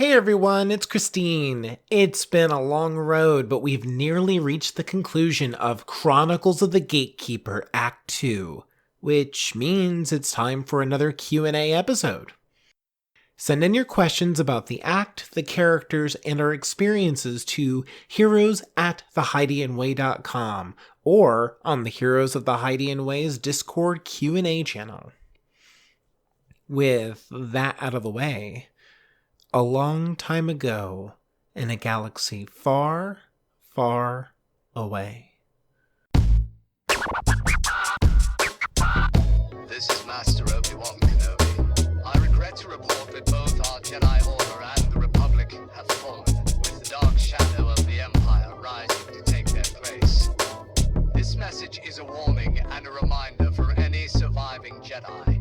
Hey everyone, it's Christine. It's been a long road, but we've nearly reached the conclusion of Chronicles of the Gatekeeper Act 2, which means it's time for another Q&A episode. Send in your questions about the act, the characters, and our experiences to heroes@theheidiandway.com or on the Heroes of the Heidi and Way's Discord Q&A channel. With that out of the way, a long time ago, in a galaxy far, far away. This is Master Obi-Wan Kenobi. I regret to report that both our Jedi Order and the Republic have fallen, with the dark shadow of the Empire rising to take their place. This message is a warning and a reminder for any surviving Jedi.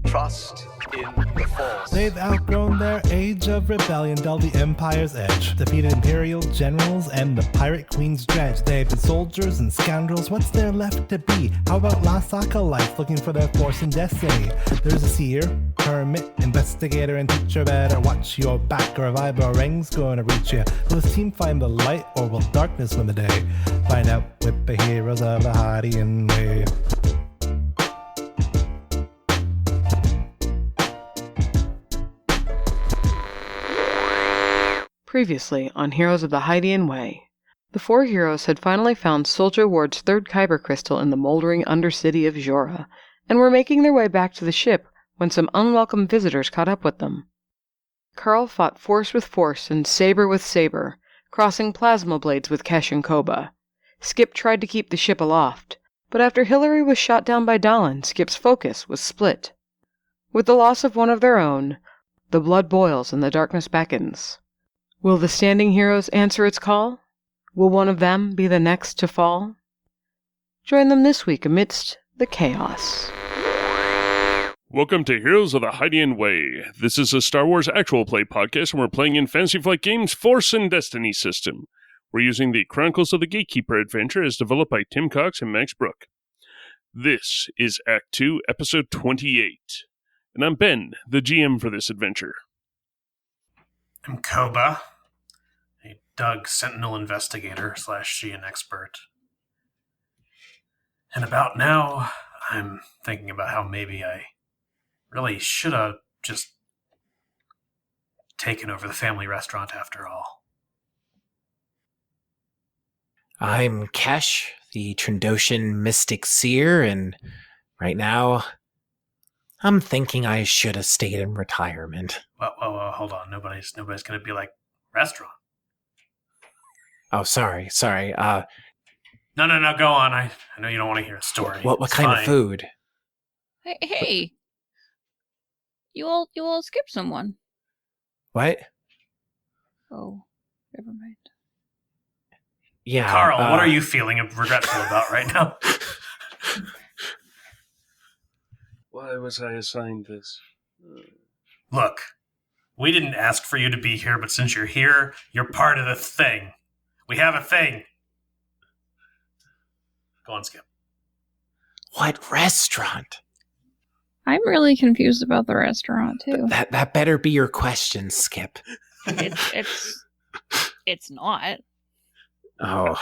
Trust in the Force. They've outgrown their age of rebellion, dulled the Empire's edge, defeated Imperial generals and the Pirate Queen's dredge. They've been soldiers and scoundrels, what's there left to be? How about lost acolytes looking for their force and destiny? There's a seer, hermit, investigator, and teacher. Better watch your back or a vibro ring's gonna reach you. Will this team find the light or will darkness win the day? Find out with the heroes of the Heidi and Way. Previously on Heroes of the Hydian Way, the four heroes had finally found Soldier Ward's third Kyber crystal in the moldering undercity of Jora, and were making their way back to the ship when some unwelcome visitors caught up with them. Carl fought force with force and saber with saber, crossing plasma blades with Kesh and Koba. Skipp tried to keep the ship aloft, but after Hillary was shot down by Dallin, Skipp's focus was split. With the loss of one of their own, the blood boils and the darkness beckons. Will the standing heroes answer its call? Will one of them be the next to fall? Join them this week amidst the chaos. Welcome to Heroes of the Hydian Way. This is a Star Wars actual play podcast, and we're playing in Fantasy Flight Games' Force and Destiny system. We're using the Chronicles of the Gatekeeper adventure as developed by Tim Cox and Max Brook. This is Act 2, Episode 28. And I'm Ben, the GM for this adventure. I'm Koba, a Doug Sentinel investigator / Sheehan expert. And about now, I'm thinking about how maybe I really should have just taken over the family restaurant after all. I'm Kesh, the Trandoshan Mystic Seer, and right now, I'm thinking I should have stayed in retirement. Well, hold on. Nobody's going to be like, restaurant. Oh, sorry. No, go on. I know you don't want to hear a story. What kind of food? Hey. You all skipped someone. What? Oh, never mind. Yeah. Carl, what are you feeling regretful about right now? Why was I assigned this? Look, we didn't ask for you to be here, but since you're here, you're part of the thing. We have a thing. Go on, Skipp. What restaurant? I'm really confused about the restaurant too. That better be your question, Skipp. It's not. Oh.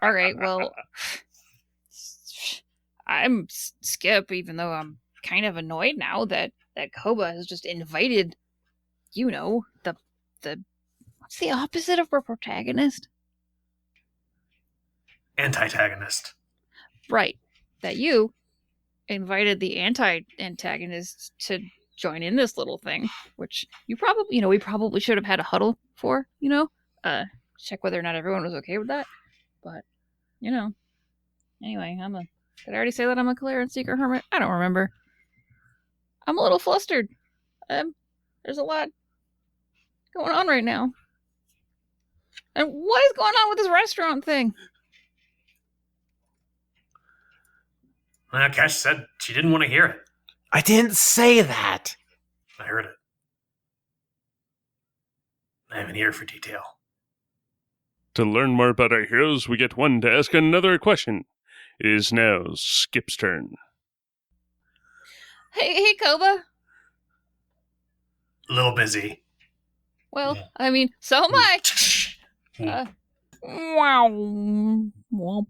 All right, well, I'm Skipp, even though I'm kind of annoyed now that Koba has just invited, the what's the opposite of a protagonist? Anti-tagonist. Right. That you invited the anti-antagonist to join in this little thing, which we probably should have had a huddle for, check whether or not everyone was okay with that. But, anyway, did I already say that I'm a Cleric Seeker Hermit? I don't remember. I'm a little flustered. There's a lot going on right now. And what is going on with this restaurant thing? Well, Kesh said she didn't want to hear it. I didn't say that. I heard it. I have an ear for detail. To learn more about our heroes, we get one to ask another a question. It is now Skipp's turn. Hey, Koba. a little busy. Well, Yeah. I mean, so am I. Wow. Well,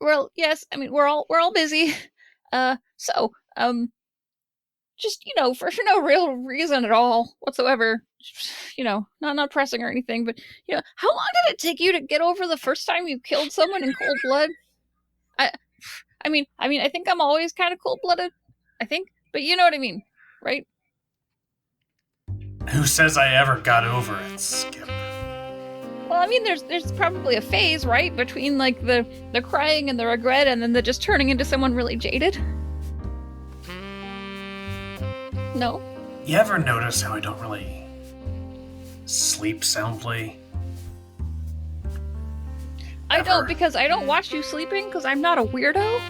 well, yes. I mean, we're all busy. So, just for no real reason at all whatsoever. Not pressing or anything, but how long did it take you to get over the first time you killed someone in cold blood? I mean, I think I'm always kind of cold-blooded. I think, but you know what I mean, right? Who says I ever got over it, Skipp? Well, I mean, there's probably a phase, right, between like the crying and the regret, and then the just turning into someone really jaded. No. You ever notice how I don't really sleep soundly? I don't, because I don't watch you sleeping, because I'm not a weirdo.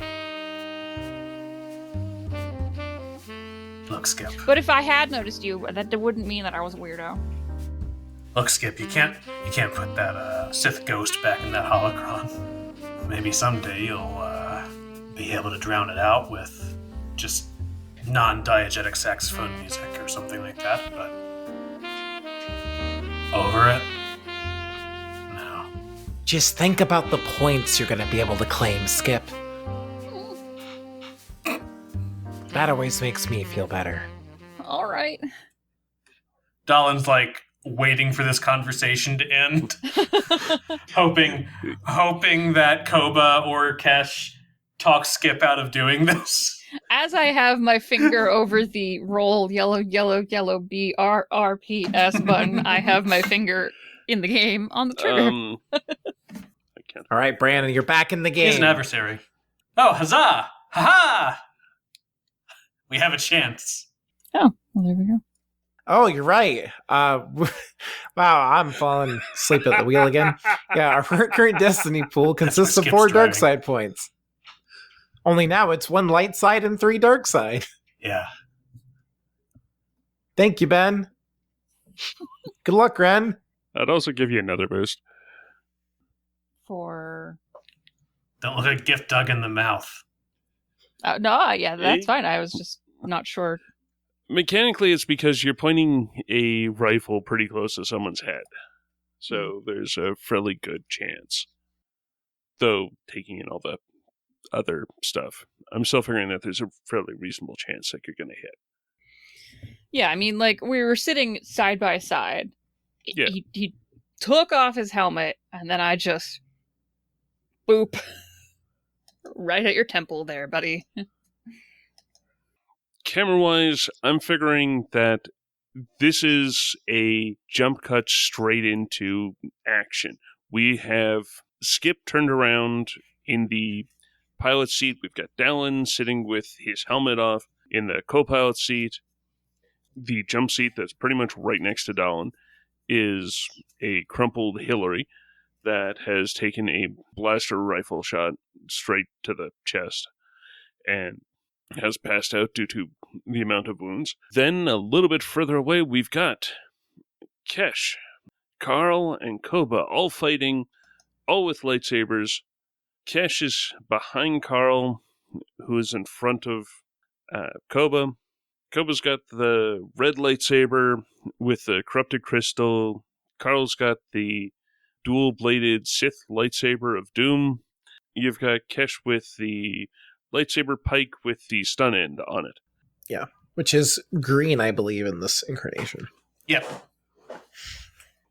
Look, Skipp. But if I had noticed you, that wouldn't mean that I was a weirdo. Look, Skipp, you can't put that Sith ghost back in that holocron. Maybe someday you'll be able to drown it out with just non-diegetic saxophone music or something like that, but over it? No. Just think about the points you're going to be able to claim, Skipp. That always makes me feel better. All right. Dalin's like waiting for this conversation to end, hoping that Koba or Kesh talk Skipp out of doing this. As I have my finger over the roll yellow BRRPS button, I have my finger in the game on the trigger. I can't. All right, Brandon, you're back in the game. He's an adversary. Oh, huzzah! Ha-ha! We have a chance. Oh, well, there we go. Oh, you're right. Wow, I'm falling asleep at the wheel again. Yeah, our current destiny pool consists of Skip's 4 dark driving. side points. Only now it's 1 light side and 3 dark side. Yeah. Thank you, Ben. Good luck, Ren. I'd also give you another boost. For Don't look like gift dug in the mouth. no, yeah, that's fine. I was just not sure. Mechanically, it's because you're pointing a rifle pretty close to someone's head. So there's a fairly good chance. Though, taking in all the other stuff, I'm still figuring that there's a fairly reasonable chance that you're going to hit. Yeah, I mean, like, we were sitting side by side. Yeah. He took off his helmet, and then I just boop right at your temple there, buddy. Camera-wise, I'm figuring that this is a jump cut straight into action. We have Skipp turned around in the pilot seat. We've got Dallin sitting with his helmet off in the co-pilot seat. The jump seat that's pretty much right next to Dallin is a crumpled Hillary that has taken a blaster rifle shot straight to the chest and has passed out due to the amount of wounds. Then a little bit further away, we've got Kesh, Carl, and Koba all fighting, all with lightsabers. Kesh is behind Carl, who is in front of Koba. Koba's got the red lightsaber with the corrupted crystal. Carl's got the dual-bladed Sith lightsaber of doom. You've got Kesh with the lightsaber pike with the stun end on it. Yeah, which is green, I believe, in this incarnation. Yep.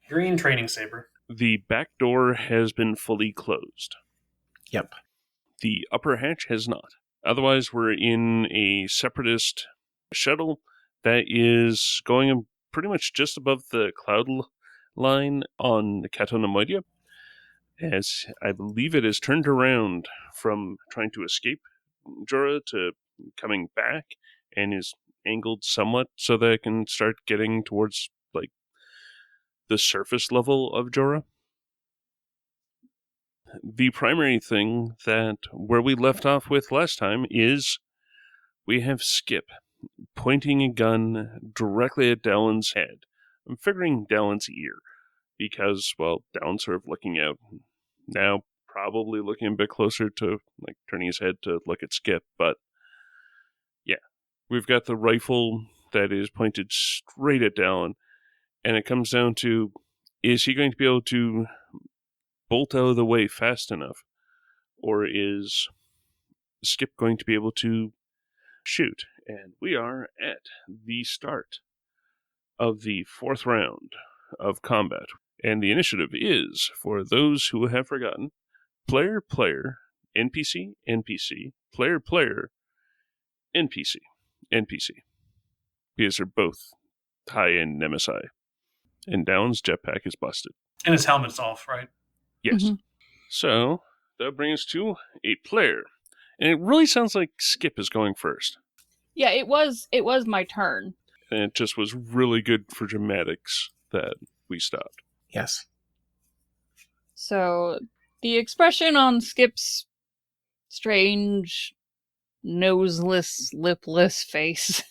Green training saber. The back door has been fully closed. Yep. The upper hatch has not. Otherwise, we're in a separatist shuttle that is going pretty much just above the cloud line on Katona Moidia, as I believe it has turned around from trying to escape Jorah to coming back and is angled somewhat so that it can start getting towards like the surface level of Jorah. The primary thing that where we left off with last time is we have Skipp pointing a gun directly at Dallin's head. I'm figuring Dallin's ear because, well, Dallin's sort of looking out now, probably looking a bit closer to like turning his head to look at Skipp, but yeah, we've got the rifle that is pointed straight at Dallin. And it comes down to, is he going to be able to bolt out of the way fast enough? Or is Skipp going to be able to shoot? And we are at the start of the 4th round of combat. And the initiative is, for those who have forgotten, player, player, NPC, NPC, player, player, NPC, NPC. Because they're both high-end Nemesis. And Dallin's jetpack is busted. And his helmet's off, right? Yes. Mhm. So, that brings us to a player. And it really sounds like Skipp is going first. Yeah, it was my turn. And it just was really good for dramatics that we stopped. Yes. So the expression on Skip's strange, noseless, lipless face,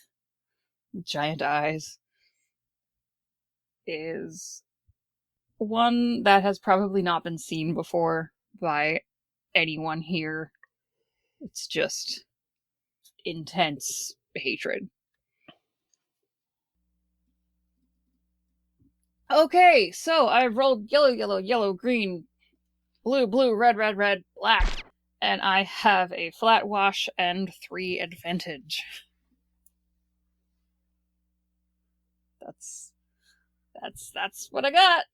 giant eyes, is one that has probably not been seen before by anyone here. It's just intense hatred. Okay, so I've rolled yellow, yellow, yellow, green, blue, blue, red, red, red, black, and I have a flat wash and 3 advantage. That's what I got.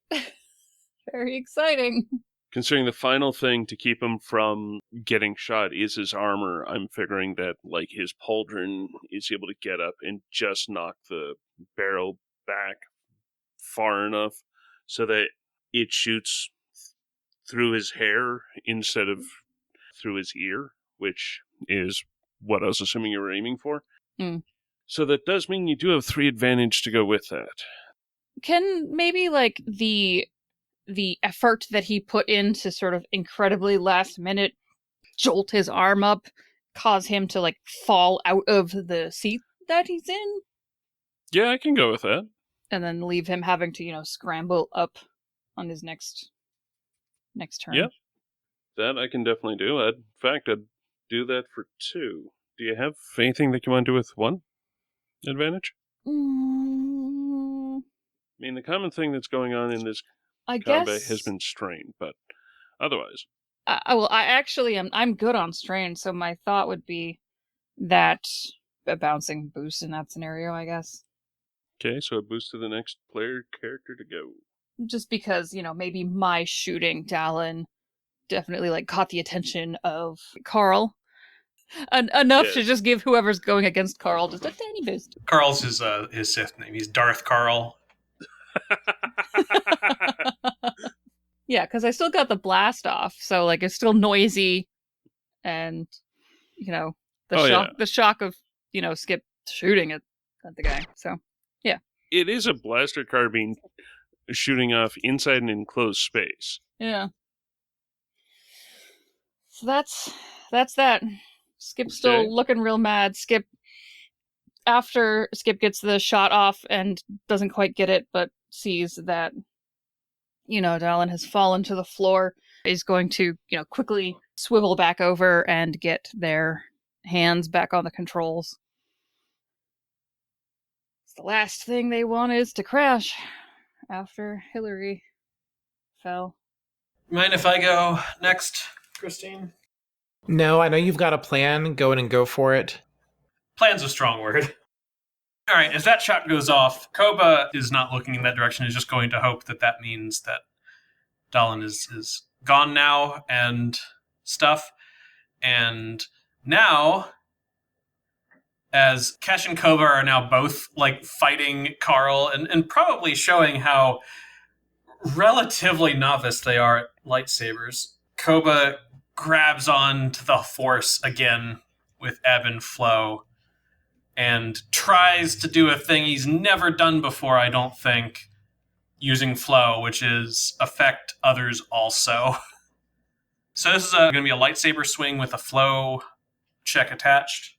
Very exciting. Considering the final thing to keep him from getting shot is his armor, I'm figuring that, like, his pauldron is able to get up and just knock the barrel back far enough so that it shoots through his hair instead of through his ear, which is what I was assuming you were aiming for. Mm. So that does mean you do have 3 advantage to go with that. Can maybe, like, the effort that he put in to sort of incredibly last minute jolt his arm up cause him to, like, fall out of the seat that he's in? Yeah, I can go with that. And then leave him having to, scramble up on his next turn. Yeah, that I can definitely do. In fact, I'd do that for 2. Do you have anything that you want to do with 1 advantage? I mean, the common thing that's going on in this I combat guess has been strain, but otherwise. I'm good on strain, so my thought would be that a bouncing boost in that scenario, I guess. Okay, so a boost to the next player character to go. Just because, maybe my shooting Dallin definitely, like, caught the attention of Carl. Enough to Yes. just give whoever's going against Carl just a tiny boost. Carl's his Sith name. He's Darth Carl. Yeah, because I still got the blast off, so, like, it's still noisy, and, the shock of, Skipp shooting at the guy, so, yeah. It is a blaster carbine shooting off inside an enclosed space. Yeah. So that's that. Skip's still Okay. looking real mad. After Skipp gets the shot off and doesn't quite get it, but sees that, Dallin has fallen to the floor, is going to, quickly swivel back over and get their hands back on the controls. The last thing they want is to crash after Hillary fell. Mind if I go next, Christine? No, I know you've got a plan. Go in and go for it. Plan's a strong word. All right, as that shot goes off, Koba is not looking in that direction, is just going to hope that means that Dallin is gone now and stuff. And now, as Kesh and Koba are now both, like, fighting Carl and probably showing how relatively novice they are at lightsabers, Koba grabs on to the Force again with ebb and flow and tries to do a thing he's never done before, I don't think, using flow, which is affect others also. So this is going to be a lightsaber swing with a flow check attached.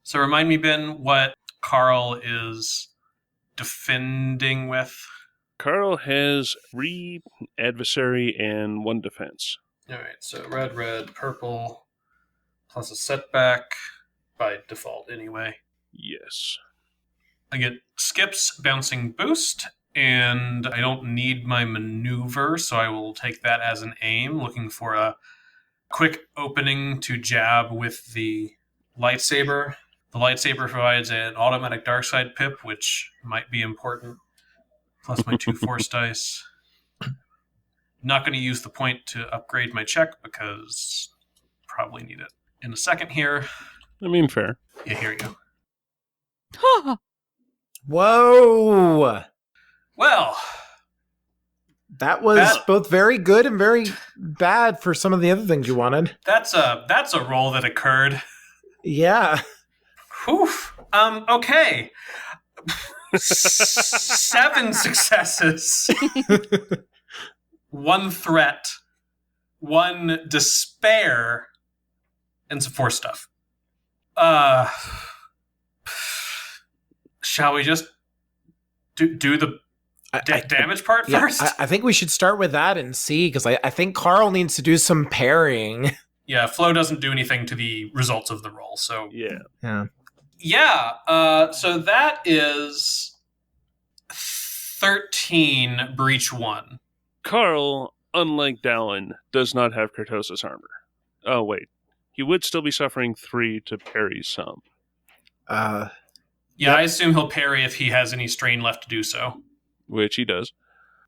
So remind me, Ben, what Carl is defending with. Carl has 3 adversary and 1 defense. All right, so red, red, purple, plus a setback by default anyway. Yes. I get Skipp's bouncing boost, and I don't need my maneuver, so I will take that as an aim, looking for a quick opening to jab with the lightsaber. The lightsaber provides an automatic dark side pip, which might be important, plus my 2 force dice. Not going to use the point to upgrade my check because probably need it in a second here. I mean, fair. Yeah, here we go. Whoa! Well, That was both very good and very bad for some of the other things you wanted. that's a roll that occurred. Yeah. Whew. Okay. 7 successes. 1 threat. 1 despair. And some force stuff. Shall we just do the damage part first? I think we should start with that and see, because I think Carl needs to do some parrying. Yeah, Flo doesn't do anything to the results of the roll, so... Yeah. Yeah, so that is 13 breach 1. Carl, unlike Dallin, does not have Kurtosis armor. Oh, wait. He would still be suffering 3 to parry some. Yeah, I assume he'll parry if he has any strain left to do so. Which he does.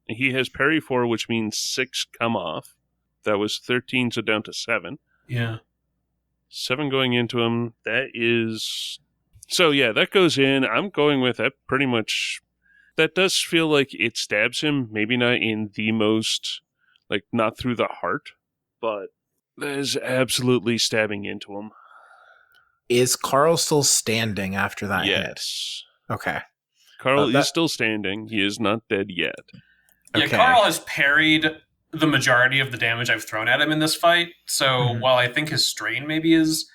He has parry 4, which means 6 come off. That was 13, so down to 7. Yeah. 7 going into him. That is... So, yeah, that goes in. I'm going with that pretty much... That does feel like it stabs him. Maybe not in the most... Like, not through the heart. But that is absolutely stabbing into him. Is Carl still standing after that hit? Yes. Okay. Carl is still standing. He is not dead yet. Yeah, Okay. Carl has parried the majority of the damage I've thrown at him in this fight, so while I think his strain maybe is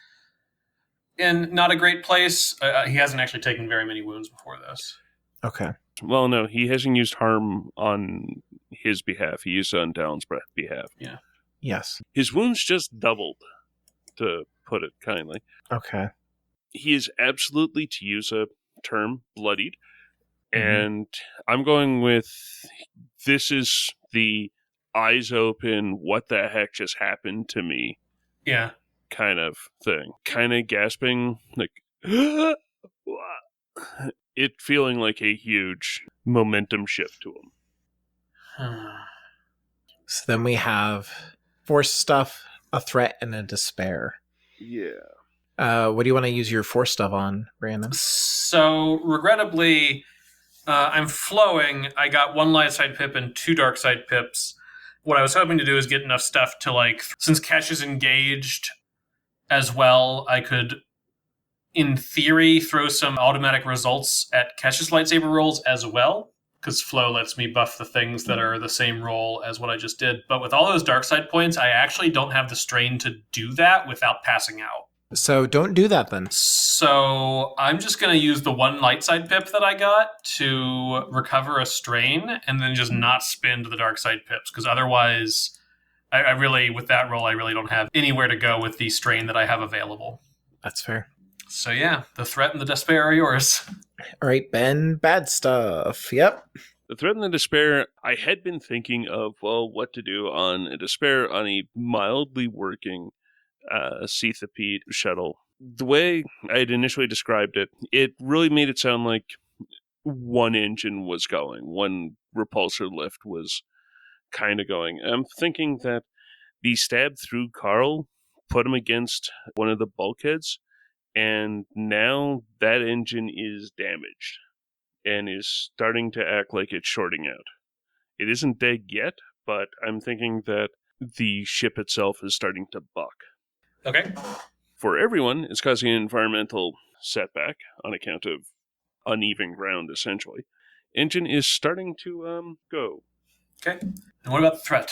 in not a great place, he hasn't actually taken very many wounds before this. Okay. Well, no, he hasn't used harm on his behalf. He used it on Dallin's behalf. Yeah. Yes. His wounds just doubled, to put it kindly. Okay. He is absolutely, to use a term, bloodied. And I'm going with, this is the eyes open, what the heck just happened to me Yeah. kind of thing. Kind of gasping, like, it feeling like a huge momentum shift to him. So then we have force stuff, a threat, and a despair. Yeah. What do you want to use your force stuff on, Brandon? So, regrettably, I'm flowing. I got 1 light side pip and 2 dark side pips. What I was hoping to do is get enough stuff to, like, since Kesh is engaged as well, I could, in theory, throw some automatic results at Kesh's lightsaber rolls as well, because Flow lets me buff the things that are the same roll as what I just did. But with all those dark side points, I actually don't have the strain to do that without passing out. So don't do that then. So I'm just going to use the 1 light side pip that I got to recover a strain and then just not spend the dark side pips, because otherwise I really, with that roll, I really don't have anywhere to go with the strain that I have available. That's fair. So yeah, the threat and the despair are yours. All right, Ben, bad stuff. Yep. The threat and the despair, I had been thinking of, well, what to do on a despair on a mildly working Cethipede shuttle. The way I had initially described it, it really made it sound like 1 engine was going. 1 repulsor lift was kind of going. I'm thinking that the stab through Carl put him against one of the bulkheads, and now that engine is damaged and is starting to act like it's shorting out. It isn't dead yet, but I'm thinking that the ship itself is starting to buck. Okay. For everyone, it's causing an environmental setback on account of uneven ground, essentially. Engine is starting to go. Okay. And what about the threat?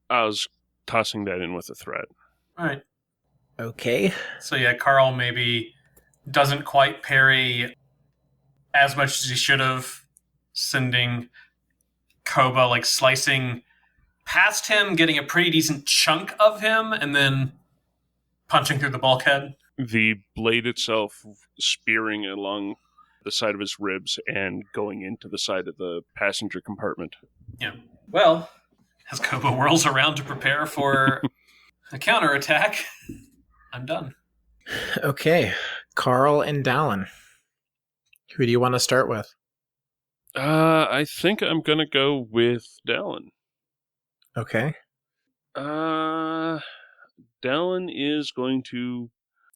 I was tossing that in with a threat. All right. Okay. So yeah, Carl maybe doesn't quite parry as much as he should have, sending Koba, like, slicing past him, getting a pretty decent chunk of him, and then punching through the bulkhead. The blade itself spearing along the side of his ribs and going into the side of the passenger compartment. Yeah. Well, as Koba whirls around to prepare for a counterattack, I'm done. Okay, Carl and Dallin. Who do you want to start with? I think I'm going to go with Dallin. Okay. Dallin is going to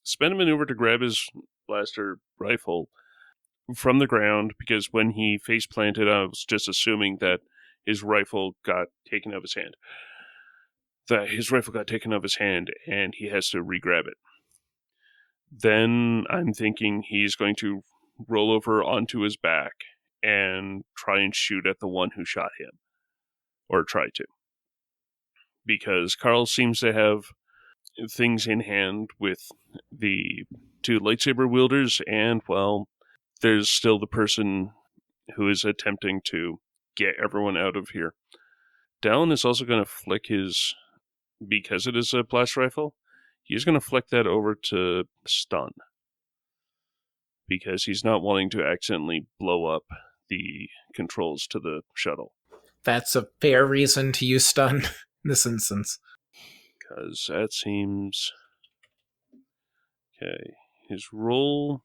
spend a maneuver to grab his blaster rifle from the ground, because when he face planted, I was just assuming that his rifle got taken out of his hand. And he has to re-grab it. Then I'm thinking he's going to roll over onto his back and try and shoot at the one who shot him. Or try to. Because Carl seems to have things in hand with the two lightsaber wielders, and, well, there's still the person who is attempting to get everyone out of here. Dallin is also going to flick his, because it is a blast rifle, he's going to flick that over to stun. Because he's not wanting to accidentally blow up the controls to the shuttle. That's a fair reason to use stun in this instance. Because that seems... Okay, his roll...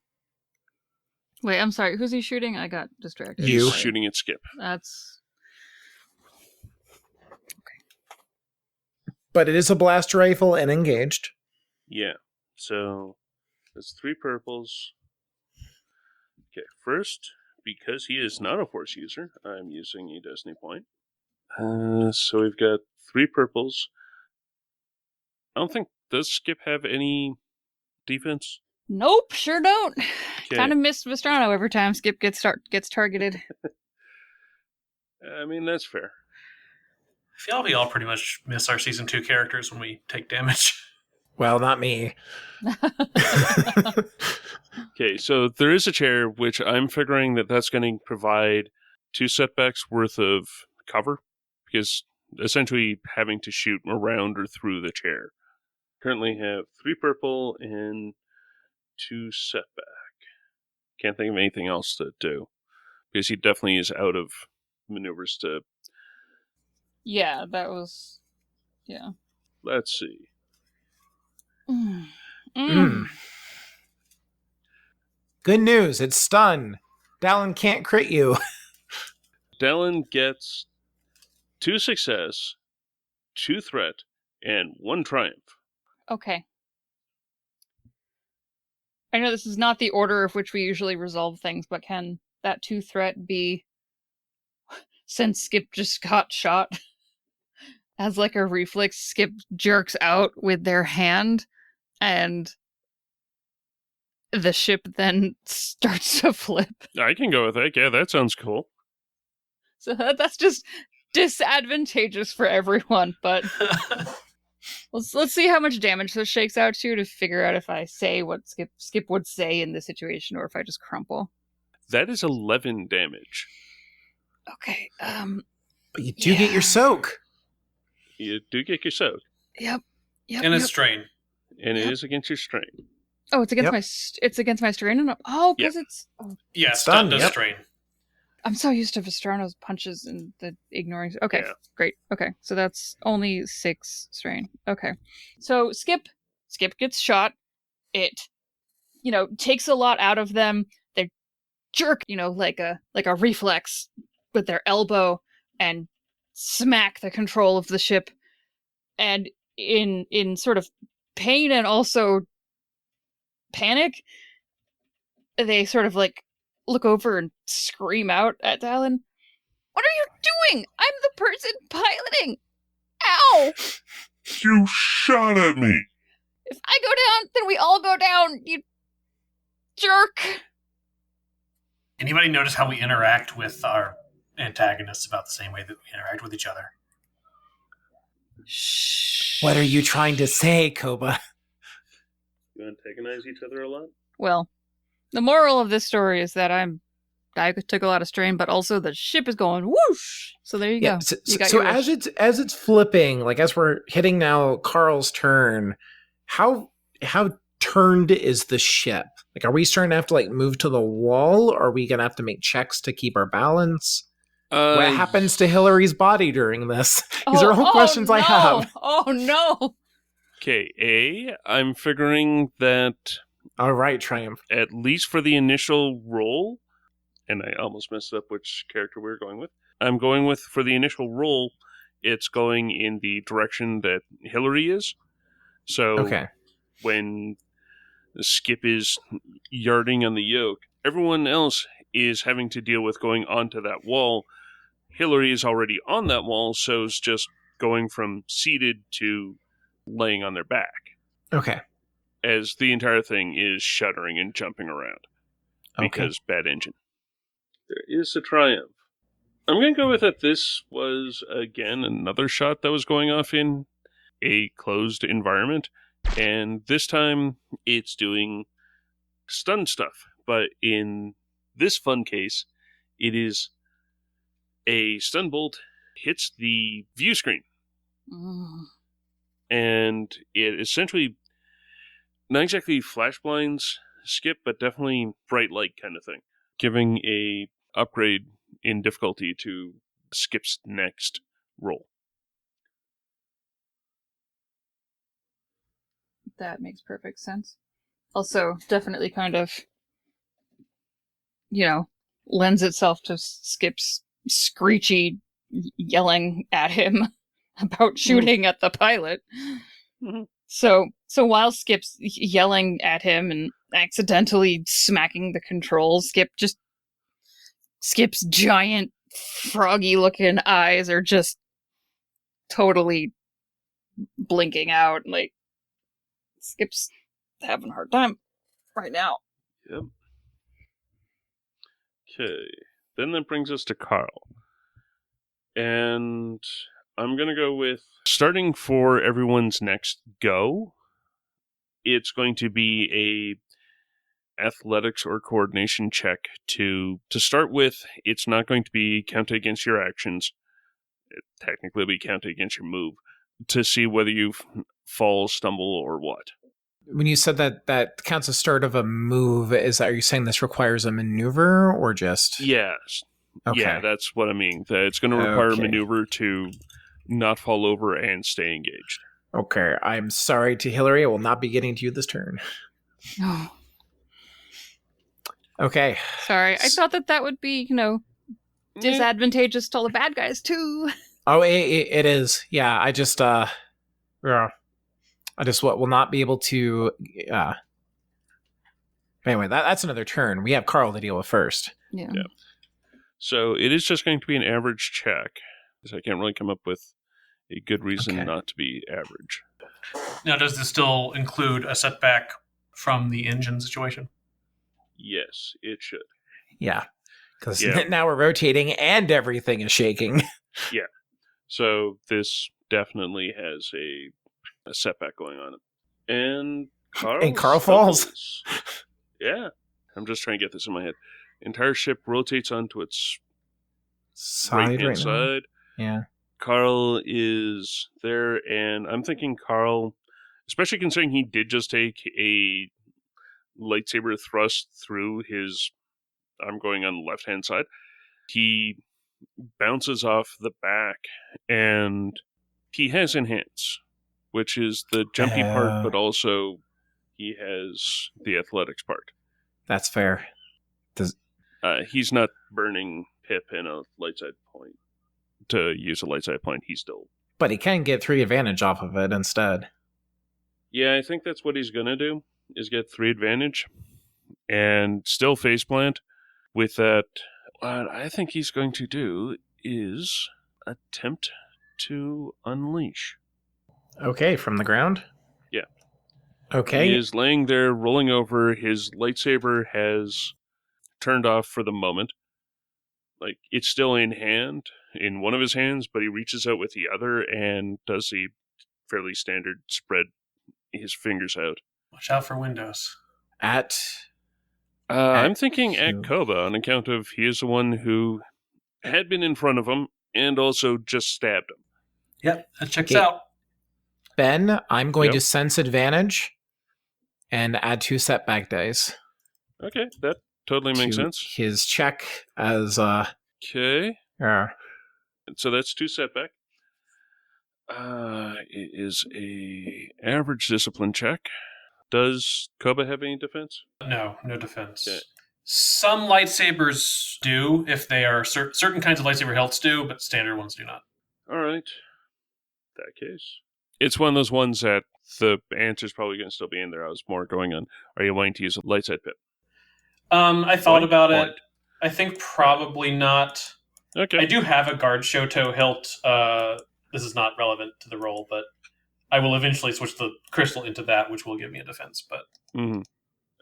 Wait, I'm sorry. Who's he shooting? I got distracted. You. He's shooting at Skipp. That's... But it is a blast rifle and engaged. Yeah, so that's 3 purples. Okay, first, because he is not a Force user, I'm using a Destiny point. So we've got 3 purples. I don't think, does Skipp have any defense? Nope, sure don't. Okay. Kind of miss Vestrano every time Skipp gets targeted. I mean, that's fair. I feel we all pretty much miss our Season 2 characters when we take damage. Well, not me. Okay, so there is a chair, which I'm figuring that that's going to provide 2 setbacks worth of cover, because essentially having to shoot around or through the chair. Currently have 3 purple and 2 setback. Can't think of anything else to do, because he definitely is out of maneuvers to... Yeah, that was... Yeah. Let's see. Good news, it's stun. Dallin can't crit you. Dallin gets 2 success, 2 threat, and 1 triumph. Okay. I know this is not the order of which we usually resolve things, but can that 2 threat be... Since Skipp just got shot, as like a reflex, Skipp jerks out with their hand, and the ship then starts to flip. I can go with that. Yeah, that sounds cool. So that's just disadvantageous for everyone, but let's see how much damage this shakes out to figure out if I say what Skipp would say in this situation, or if I just crumple. That is 11 damage. Okay, But you do get your soak. You do get your soak. Yep. And a strain. And it is against your strain. Oh, it's against it's against my strain. Oh, because it's. Oh, Yeah, Stun, stun does yep. strain. I'm so used to Vestrano's punches and the ignoring. Okay, Yeah. great. Okay, so that's only 6 strain. Okay, so Skipp gets shot. It, takes a lot out of them. They jerk, like a reflex with their elbow and smack the control of the ship. And in sort of pain and also panic, they sort of like look over and scream out at Dallin, "What are you doing? I'm the person piloting! Ow! You shot at me! If I go down, then we all go down, you jerk!" Anybody notice how we interact with our antagonists about the same way that we interact with each other? Shh. What are you trying to say, Koba? You antagonize each other a lot? Well, the moral of this story is that I took a lot of strain, but also the ship is going whoosh. So there you go. So, You got so your wish. as it's flipping, like as we're hitting now Carl's turn, how turned is the ship? Like, are we starting to have to, like, move to the wall? Or are we going to have to make checks to keep our balance? What happens to Hillary's body during this? These are all questions I have. Oh, no. Okay, I'm figuring that All right, Triumph. at least for the initial roll, and I almost messed up which character we were going with. I'm going with, for the initial roll, it's going in the direction that Hillary is. So Okay. when Skipp is yarding on the yoke, everyone else is having to deal with going onto that wall. Hillary is already on that wall, so it's just going from seated to laying on their back, Okay. as the entire thing is shuddering and jumping around. Okay. Because bad engine. There is a triumph. I'm going to go with that this was, again, another shot that was going off in a closed environment. And this time, it's doing stun stuff. But in this fun case, it is a stun bolt hits the view screen. And it essentially, not exactly flash blinds Skipp, but definitely bright light kind of thing, giving a upgrade in difficulty to Skipp's next roll. That makes perfect sense. Also, definitely kind of, lends itself to Skipp's screechy yelling at him about shooting at the pilot. Mhm. So while Skipp's yelling at him and accidentally smacking the controls, Skipp's giant froggy-looking eyes are just totally blinking out. Like, Skipp's having a hard time right now. Yep. Okay. Then that brings us to Carl. And I'm going to go with, starting for everyone's next go, it's going to be a athletics or coordination check to start with. It's not going to be counted against your actions. It technically will be counted against your move to see whether you fall, stumble, or what. When you said that counts as start of a move, are you saying this requires a maneuver or just? Yes. Okay. Yeah, that's what I mean. That it's going to require a Okay. maneuver to not fall over and stay engaged. Okay, I'm sorry to Hillary. I will not be getting to you this turn. Oh, Okay. sorry. I thought that would be, disadvantageous to all the bad guys, too. Oh, it is. Yeah, I just will not be able to. Anyway, that's another turn. We have Carl to deal with first. Yeah. Yeah. So it is just going to be an average check, because I can't really come up with a good reason Okay. not to be average. Now, does this still include a setback from the engine situation? Yes, it should. Yeah, because Yeah. now we're rotating and everything is shaking. So this definitely has a setback going on. And Carl falls. stumbles. Yeah. I'm just trying to get this in my head. Entire ship rotates onto its Side right-hand right now. side. Yeah. Carl is there, and I'm thinking Carl, especially considering he did just take a lightsaber thrust through his arm going on the left-hand side, he bounces off the back, and he has enhance, which is the jumpy part, but also he has the athletics part. That's fair. He's not burning Pip in a light side point to use a light side point. He's still... But he can get 3 advantage off of it instead. Yeah, I think that's what he's going to do, is get 3 advantage and still faceplant. With that, what I think he's going to do is attempt to unleash. Okay, from the ground? Yeah. Okay. He is laying there, rolling over. His lightsaber has turned off for the moment. Like, it's still in one of his hands, but he reaches out with the other and does the fairly standard spread his fingers out. Watch out for windows. I'm thinking at who? Koba, on account of he is the one who had been in front of him and also just stabbed him. Yep, that checks Okay. out. Ben, I'm going Yep. to sense advantage and add 2 setback dice. Okay, that totally makes to sense. his check as Okay, so that's 2 setback. It is a average discipline check. Does Koba have any defense? No defense. Okay. Some lightsabers do, if they are certain kinds of lightsaber hilts do, but standard ones do not. All right. That case. It's one of those ones that the answer's probably going to still be in there. I was more going on, are you wanting to use a light side pip? I thought Point? about it. I think probably not. Okay. I do have a guard Shoto hilt. This is not relevant to the role, but I will eventually switch the crystal into that, which will give me a defense. But All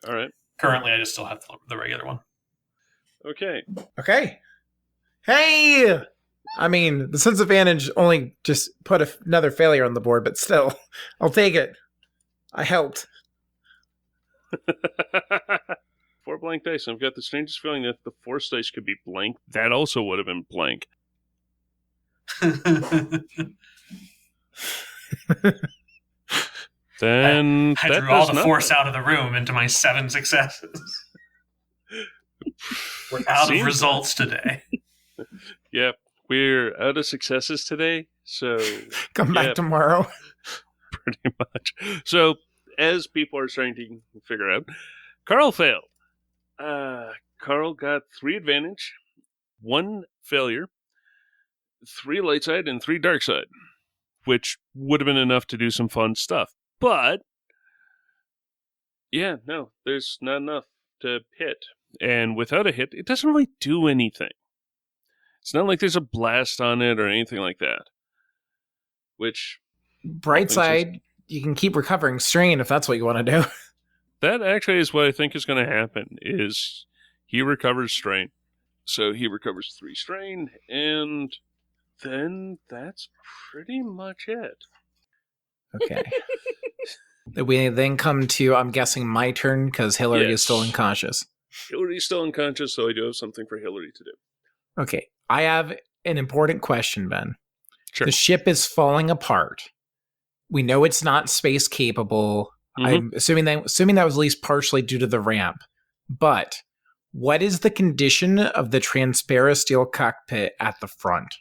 right. currently, I just still have the regular one. Okay. Okay. Hey! I mean, the sense advantage only just put another failure on the board, but still, I'll take it. I helped. 4 blank dice. I've got the strangest feeling that the force dice could be blank. That also would have been blank. Then I that drew all does the force nothing. out of the room into my 7 successes. We're out Seems of results today. Yep. We're out of successes today, so Come back tomorrow. pretty much. So, as people are starting to figure out, Carl failed. Carl got 3 advantage, 1 failure, 3 light side, and 3 dark side, which would have been enough to do some fun stuff. But, yeah, no, there's not enough to hit. And without a hit, it doesn't really do anything. It's not like there's a blast on it or anything like that. Which, Bright side, you can keep recovering strain if that's what you want to do. that actually is what I think is going to happen, is he recovers strain. So he recovers 3 strain, and then that's pretty much it. Okay. We then come to, I'm guessing, my turn, because Hillary is still Yes. unconscious. Hillary's still unconscious, so I do have something for Hillary to do. Okay. I have an important question, Ben. Sure. The ship is falling apart. We know it's not space capable. I'm assuming that was at least partially due to the ramp. But what is the condition of the transparent steel cockpit at the front?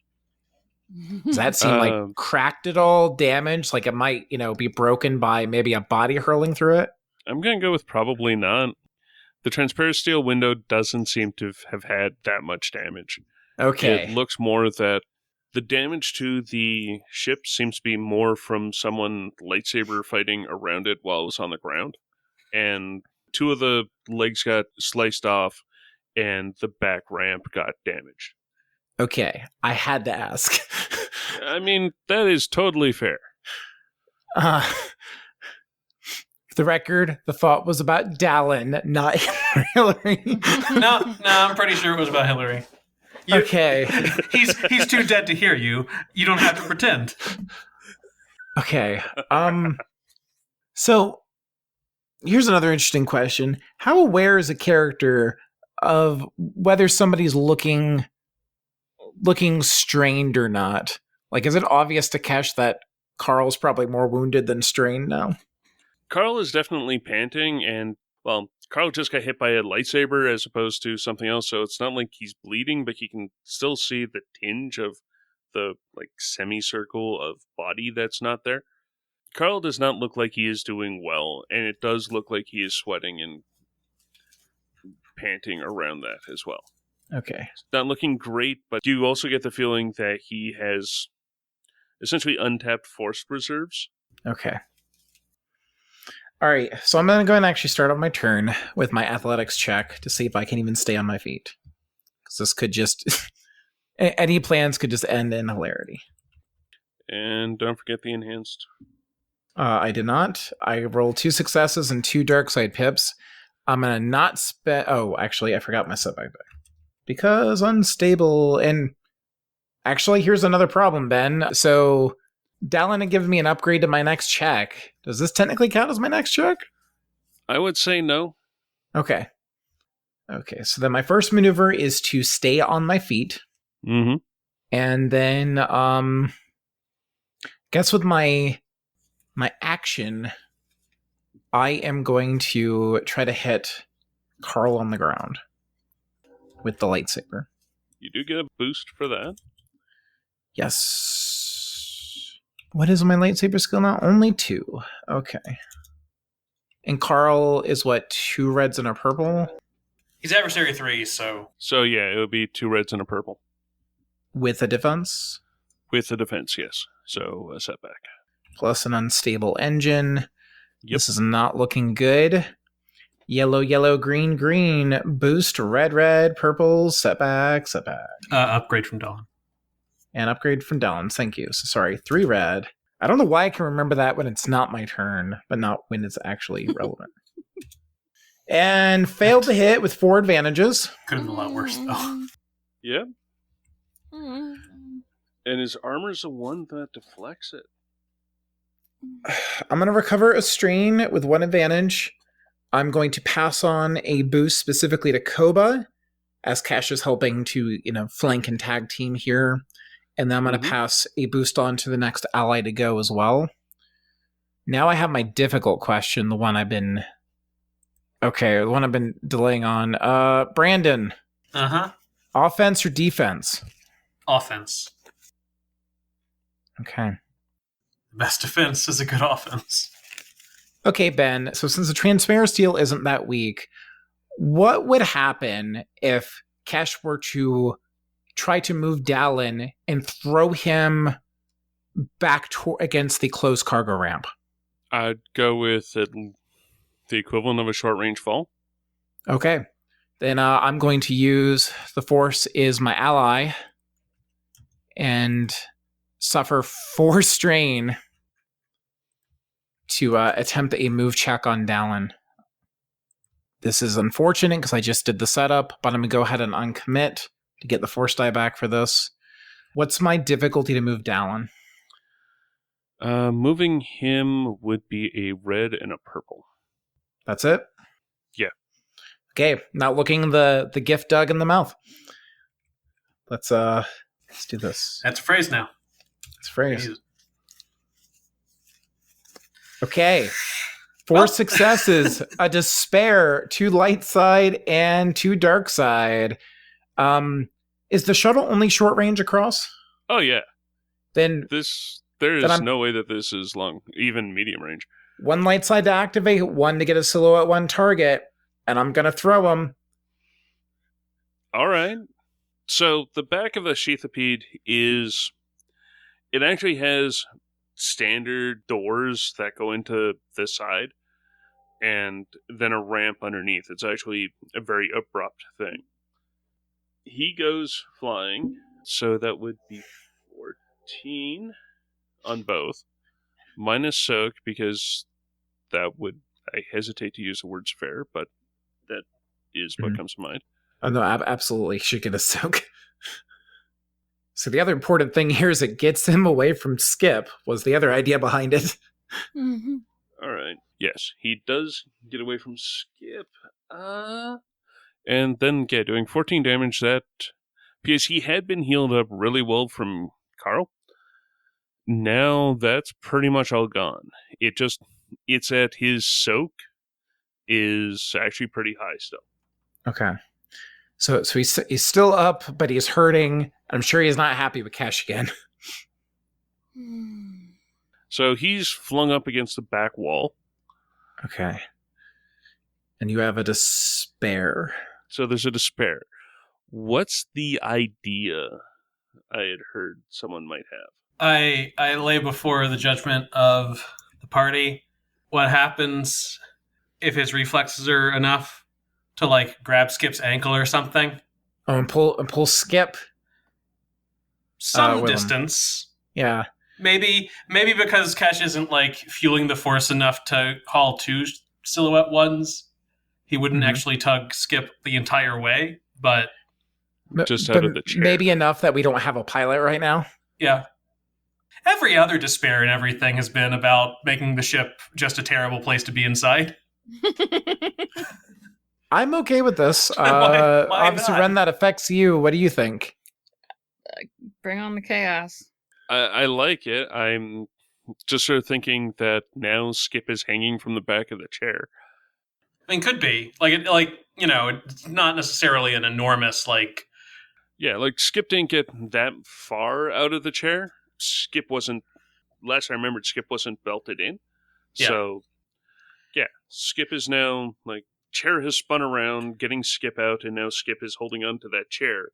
Does that seem like cracked at all, damaged, like it might, be broken by maybe a body hurling through it? I'm going to go with probably not. The transparent steel window doesn't seem to have had that much damage. Okay. It looks more that the damage to the ship seems to be more from someone lightsaber fighting around it while it was on the ground. And 2 of the legs got sliced off, and the back ramp got damaged. Okay. I had to ask. I mean, that is totally fair. For the record, the thought was about Dallin, not Hillary. No, I'm pretty sure it was about Hillary. Okay. He's too dead to hear you. You don't have to pretend. Okay. So here's another interesting question. How aware is a character of whether somebody's looking strained or not? Like, is it obvious to Kesh that Carl's probably more wounded than strained now? Carl is definitely panting, and, well, Carl just got hit by a lightsaber as opposed to something else, so it's not like he's bleeding, but he can still see the tinge of the, semicircle of body that's not there. Carl does not look like he is doing well, and it does look like he is sweating and panting around that as well. Okay. It's not looking great, but you also get the feeling that he has essentially untapped force reserves. Okay. All right, so I'm going to go and actually start on my turn with my athletics check to see if I can even stay on my feet. Because this could just... any plans could just end in hilarity. And don't forget the enhanced. I did not. I rolled 2 successes and 2 dark side pips. I'm going to not spend... Oh, actually, I forgot my setback back. Because unstable. And actually, here's another problem, Ben. So... Dallin had given me an upgrade to my next check. Does this technically count as my next check? I would say no. Okay. Okay, so then my first maneuver is to stay on my feet. Mm-hmm. And then, guess with my action, I am going to try to hit Carl on the ground with the lightsaber. You do get a boost for that. Yes. What is my lightsaber skill now? Only 2. Okay. And Carl is what, 2 reds and a purple? He's adversary 3, so... So yeah, it would be 2 reds and a purple. With a defense? With a defense, yes. So a setback. Plus an unstable engine. Yep. This is not looking good. Yellow, yellow, green, green. Boost, red, red, purple, setback, setback. Upgrade from Dawn. And upgrade from Dallin. Thank you. So sorry, 3 red. I don't know why I can remember that when it's not my turn, but not when it's actually relevant. And failed to hit with 4 advantages. Could have been a lot worse, though. Yeah. And his armor's the one that deflects it. I'm going to recover a strain with 1 advantage. I'm going to pass on a boost specifically to Koba, as Cash is helping to, flank and tag team here. And then I'm going to pass a boost on to the next ally to go as well. Now I have my difficult question, the one I've been delaying on. Brandon. Uh-huh. Offense or defense? Offense. Okay. The best defense is a good offense. Okay, Ben. So since the Transparent Steel isn't that weak, what would happen if Kesh were to try to move Dallin and throw him back against the closed cargo ramp? I'd go with the equivalent of a short-range fall. Okay. Then I'm going to use the Force is my ally and suffer 4 strain to attempt a move check on Dallin. This is unfortunate because I just did the setup, but I'm going to go ahead and uncommit to get the Force die back for this. What's my difficulty to move Dallin? Moving him would be a red and a purple. That's it? Yeah. Okay, not looking the gift dug in the mouth. Let's do this. That's a phrase now. It's a phrase. Okay. 4 successes, a despair, 2 light side, and 2 dark side. Is the shuttle only short range across? Oh yeah. Then there is no way that this is long, even medium range. 1 light side to activate, 1 to get a silhouette 1 target, and I'm gonna throw him. All right. So the back of the Sheathipede it actually has standard doors that go into this side, and then a ramp underneath. It's actually a very abrupt thing. He goes flying, so that would be 14 on both. Minus soak, because that would, I hesitate to use the word fair, but that is what comes to mind. Oh, no, absolutely should get a soak. So the other important thing here is it gets him away from Skipp, was the other idea behind it. Mm-hmm. All right. Yes, he does get away from Skipp. And then, yeah, doing 14 damage, that, because he had been healed up really well from Carl. Now that's pretty much all gone. It's at his soak is actually pretty high still. Okay. So he's still up, but he's hurting. I'm sure he's not happy with Cash again. So he's flung up against the back wall. Okay. And you have a despair. So there's a despair. What's the idea I had heard someone might have? I lay before the judgment of the party. What happens if his reflexes are enough to grab Skip's ankle or something? Oh, and pull Skipp Some distance. Yeah. Maybe because Kesh isn't fueling the Force enough to haul 2 silhouette 1s, he wouldn't actually tug Skipp the entire way, but just out of the chair. Maybe enough that we don't have a pilot right now. Yeah. Every other despair and everything has been about making the ship just a terrible place to be inside. I'm okay with this. Why Obviously, not? Ren, that affects you. What do you think? Bring on the chaos. I like it. I'm just sort of thinking that now Skipp is hanging from the back of the chair. I mean, could be. It's not necessarily an enormous, Yeah, like Skipp didn't get that far out of the chair. Last I remembered, Skipp wasn't belted in. Yeah. So, yeah, Skipp is now, chair has spun around, getting Skipp out, and now Skipp is holding on to that chair.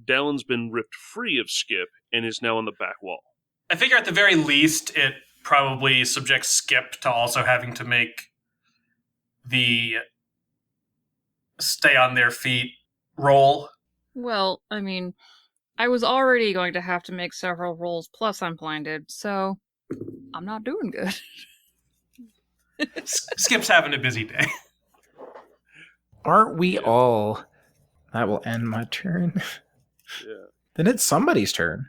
Dallon's been ripped free of Skipp and is now on the back wall. I figure at the very least, it probably subjects Skipp to also having to make the stay on their feet roll. Well, I mean, I was already going to have to make several rolls, plus I'm blinded, so I'm not doing good. Skipp's having a busy day. Aren't we all? That will end my turn. Yeah. Then it's somebody's turn.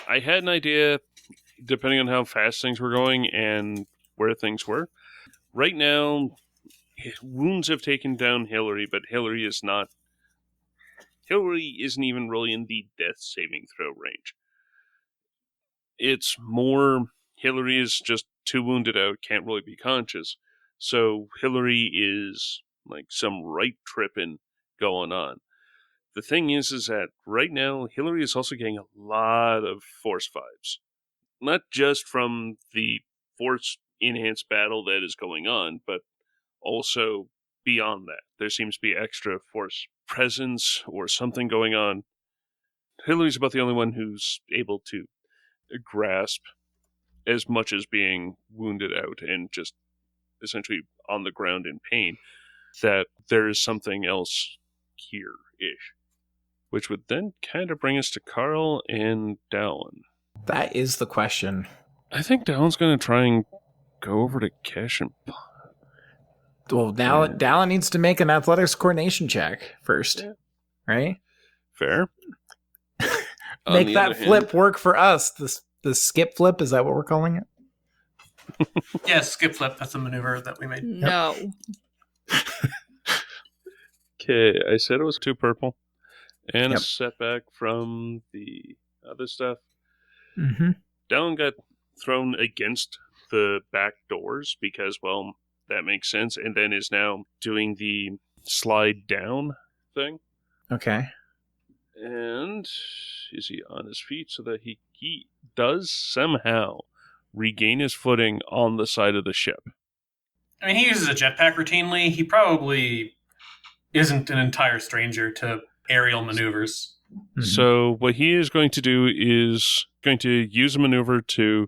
I had an idea, depending on how fast things were going and where things were. Right now, wounds have taken down Hillary, but Hillary isn't even really in the death saving throw range. It's more Hillary is just too wounded out, can't really be conscious. So Hillary is like some right tripping going on. The thing is that right now, Hillary is also getting a lot of force vibes. Not just from the force enhanced battle that is going on, but also beyond that. There seems to be extra force presence or something going on. Hillary's about the only one who's able to grasp as much as being wounded out and just essentially on the ground in pain, that there is something else here-ish. Which would then kind of bring us to Carl and Dallon. That is the question. I think Dallon's going to try and go over to Kesh and... Well, Dallon needs to make an athletics coordination check first, right? Fair. Make that flip work for us. The skip flip, is that what we're calling it? Yes, skip flip. That's the maneuver that we made. No. Okay, I said it was 2 purple. And Yep. a setback from the other stuff. Mm-hmm. Dallon got thrown against the back doors because, well, that makes sense. And then is now doing the slide down thing. Okay. And is he on his feet so that he does somehow regain his footing on the side of the ship? I mean, he uses a jetpack routinely. He probably isn't an entire stranger to aerial maneuvers. Mm-hmm. So what he is going to do is going to use a maneuver to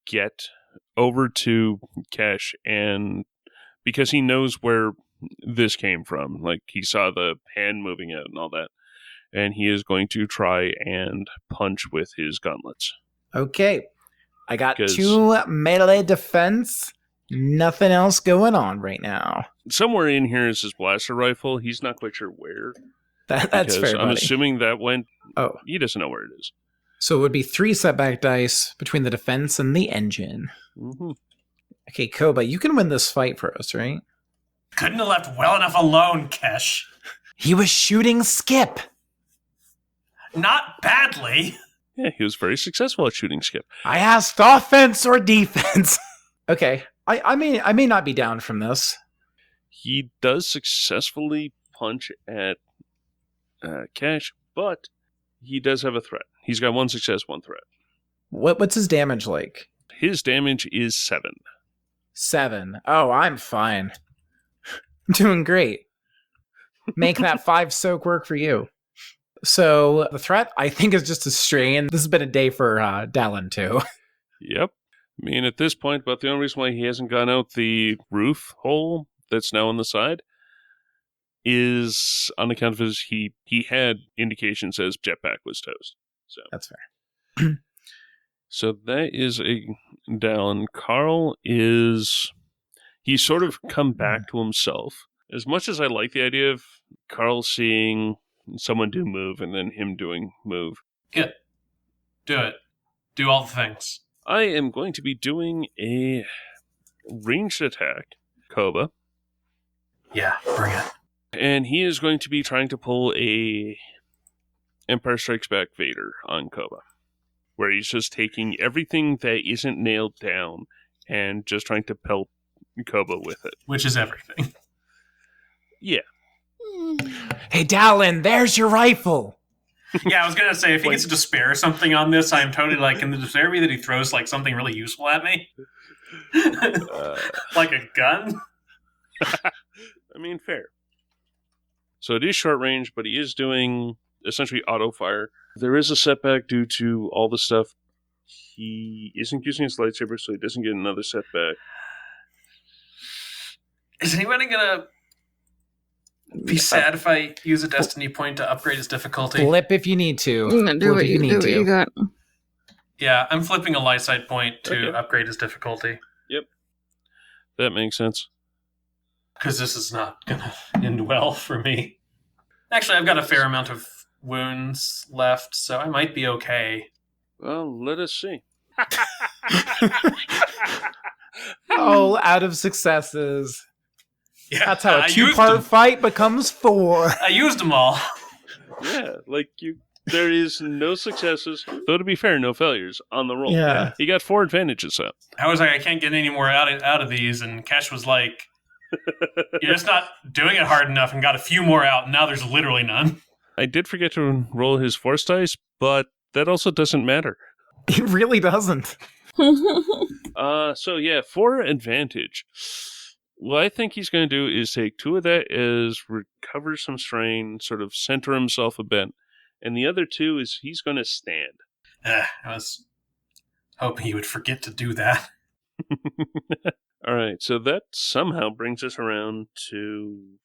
get over to Kesh, and because he knows where this came from, like he saw the hand moving out and all that, and he is going to try and punch with his gauntlets. Okay. I got 2 melee defense. Nothing else going on right now. Somewhere in here is his blaster rifle. He's not quite sure where. That's fair, I'm buddy. assuming that went... Oh. He doesn't know where it is. So it would be 3 setback dice between the defense and the engine. Mm-hmm. Okay, Koba, you can win this fight for us, right? Couldn't have left well enough alone, Kesh. He was shooting Skipp. Not badly. Yeah, he was very successful at shooting Skipp. I asked offense or defense. Okay, I may not be down from this. He does successfully punch at Kesh, but he does have a threat. He's got 1 success, 1 threat. What's his damage like? His damage is 7. 7. Oh, I'm fine. I'm doing great. Make that 5 soak work for you. So the threat, I think, is just a strain. This has been a day for Dallon, too. Yep. I mean, at this point, but the only reason why he hasn't gone out the roof hole that's now on the side is on account of his, he had indications as jetpack was toast. So that's fair. So that is a Dallon. Carl is, he's sort of come back to himself. As much as I like the idea of Carl seeing someone do move and then him doing move. Good. Do it. Do all the things. I am going to be doing a ranged attack, Koba. Yeah, bring it. And he is going to be trying to pull a Empire Strikes Back Vader on Koba, where he's just taking everything that isn't nailed down and just trying to pelt Koba with it. Which is everything. Yeah. Hey, Dallin, there's your rifle. Yeah, I was gonna say, if he gets a despair or something on this, I am totally like, can the despair be that he throws like something really useful at me? Like a gun? I mean, fair. So it is short range, but he is doing essentially auto fire. There is a setback due to all the stuff. He isn't using his lightsaber, so he doesn't get another setback. Is anybody gonna be sad if I use a destiny point to upgrade his difficulty? Flip if you need to. Do what you got. Yeah, I'm flipping a light side point to upgrade his difficulty. Yep. That makes sense. Because this is not gonna end well for me. Actually, I've got a fair amount of wounds left, so I might be okay. Well, let us see. Oh, out of successes. Yeah, That's how a I used 2-part them. fight becomes 4. I used them all. Yeah, there is no successes, though to be fair, no failures on the roll. Yeah. He got 4 advantages out. I was like, I can't get any more out of these, and Kesh was like, you're just not doing it hard enough, and got a few more out, and now there's literally none. I did forget to roll his force dice, but that also doesn't matter. It really doesn't. So yeah, 4 advantage. What I think he's going to do is take 2 of that as recover some strain, sort of center himself a bit, and the other 2 is he's going to stand. I was hoping he would forget to do that. All right, so that somehow brings us around to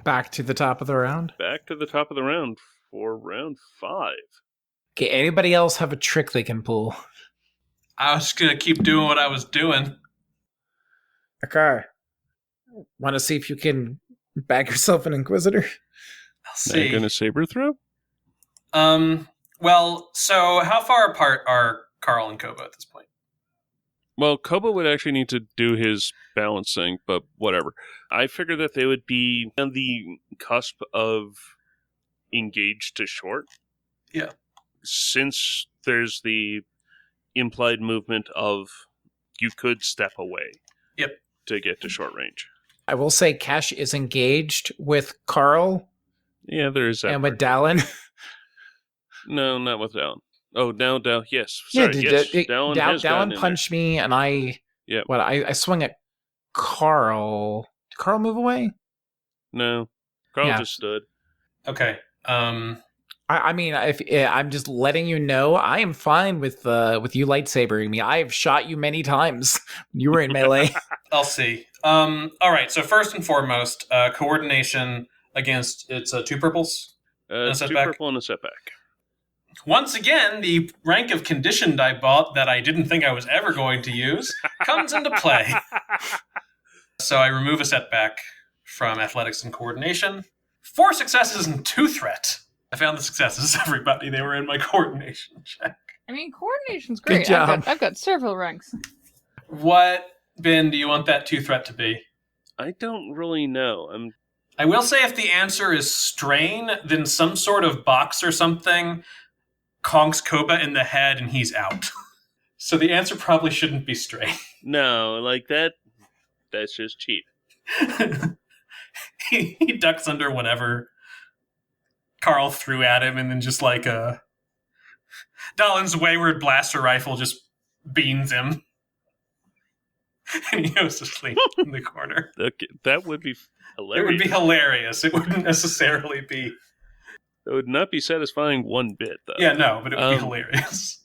Back to the top of the round. back to the top of the round for round 5. Okay, anybody else have a trick they can pull? I was just going to keep doing what I was doing. Okay. Want to see if you can bag yourself an Inquisitor? I'll Now you're see. going to saber throw? Well, so how far apart are Carl and Koba at this point? Well, Koba would actually need to do his balancing, but whatever. I figured that they would be on the cusp of engaged to short. Yeah. Since there's the implied movement of you could step away. Yep. To get to short range. I will say Kesh is engaged with Carl Yeah, there is that. and with Dallin. No, not with Dallin. Oh, now Dallin. Yes. Yeah, Sorry, yes. Dallin has gotten in punched me, and I. Yep. What I swung at Carl. Did Carl move away? there. No. Carl Yeah. just stood. Okay. I mean, if I'm just letting you know, I am fine with you lightsabering me. I have shot you many times. You were in melee. I'll see. All right. So first and foremost, coordination against it's 2 purples. Two setback? purple and a setback. Once again, the rank of conditioned I bought that I didn't think I was ever going to use comes into play. So I remove a setback from athletics and coordination. 4 successes and 2 threat. I found the successes, everybody. They were in my coordination check. I mean, coordination's great. job. I've got several ranks. What, Ben, do you want that 2 threat to be? I don't really know. I will say if the answer is strain, then some sort of box or something conks Koba in the head and he's out. So the answer probably shouldn't be strain. No, like that. That's just cheap. He ducks under whatever Carl threw at him, and then just like Dallin's wayward blaster rifle just beans him. And he goes to sleep in the corner. Okay, that would be hilarious. It would be hilarious. It wouldn't necessarily be. It would not be satisfying one bit, though. Yeah, no, but it would be hilarious.